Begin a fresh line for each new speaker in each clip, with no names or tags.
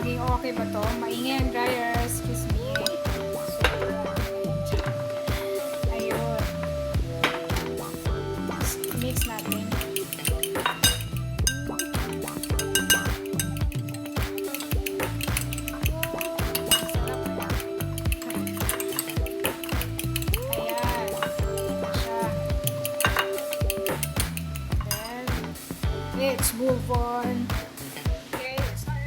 Maging okay ba to? Maingay ang dryer. Excuse me. Ayun. Mix natin. Let's move on. Okay, let's start.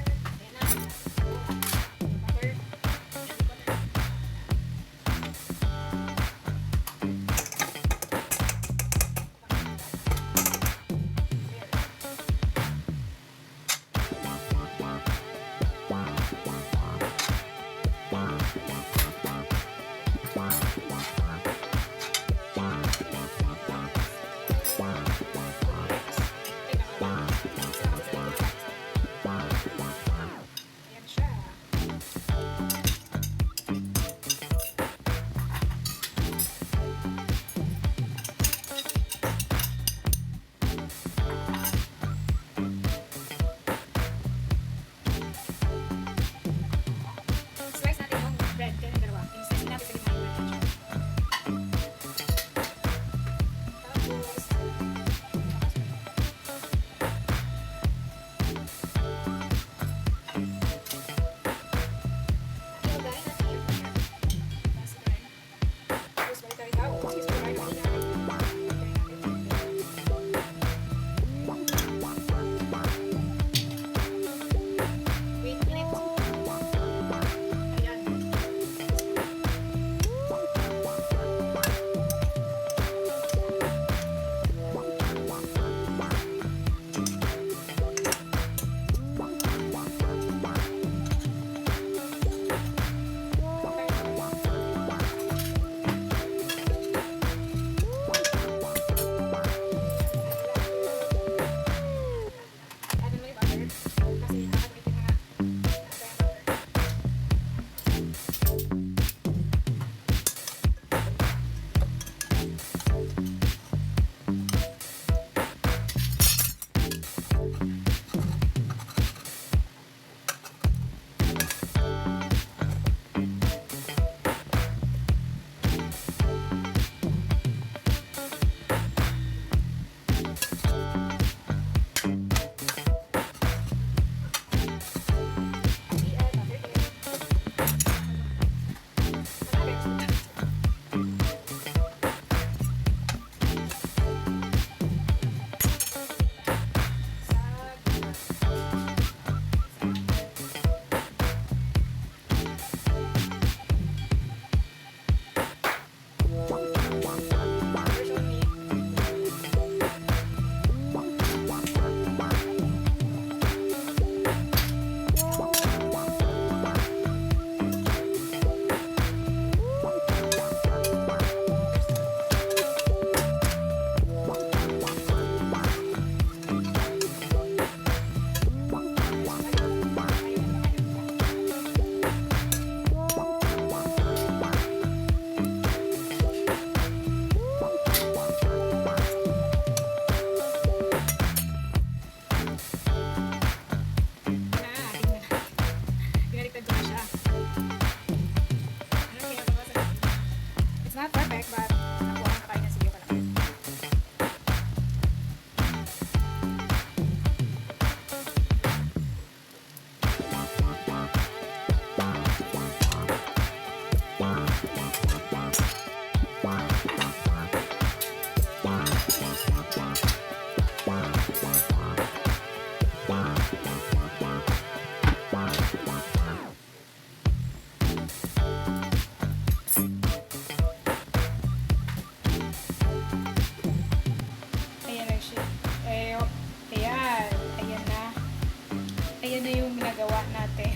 Butter.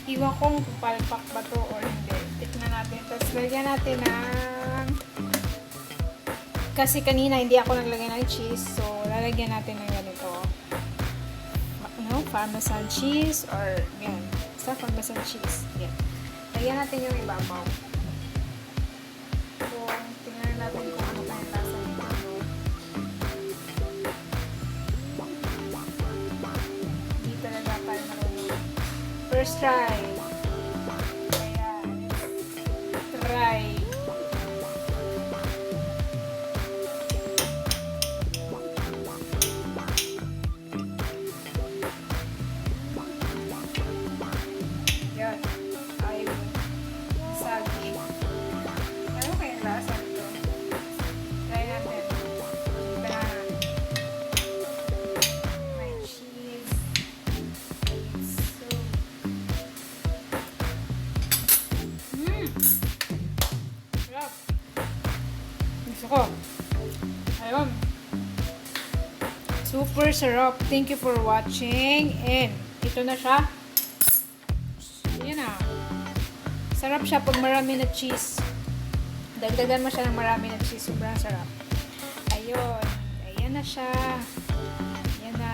Iwan kong palpak ba to or hindi. Tignan natin. Tapos lagyan natin ng... Kasi kanina hindi ako naglagay ng cheese. So, lalagyan natin ng ganito. No? Parmesan cheese or yan. Basta parmesan cheese. Yan. Lagyan natin yung ibabaw. So, tingnan natin kung ano pa yung lasa nito. Hindi talaga tayo marunong First try. Ayan. Try. Yan. Ay, sagi. Ano kaya lasa ito? Try natin. Banana. May cheese. So, sarap. Gusto ko. Ayun. Super sarap. Thank you for watching. And, ito na siya. Yan na. Sarap siya pag marami na cheese. Dagdagan mo siya ng marami na cheese. Sobrang sarap. Ayun. Ayan na siya. Ayan na.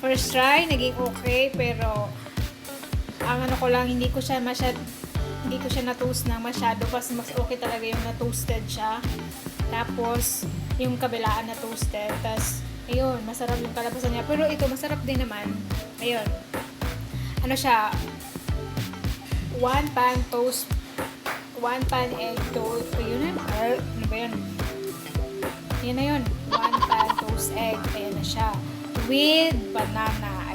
First try, naging okay. Pero, ang ano ko lang, hindi ko siya na-toast na masyado. Kasi mas okay talaga yung na-toasted siya. Tapos, yung kabilaan na toasted. Tapos, ayun, masarap yung kalabasan niya. Pero ito, masarap din naman. Ayun. Ano siya? One pan toast. One pan egg toast. Ayun na. Ano ba yun? Yan na yun. One pan toast egg. Ayan na siya. With banana.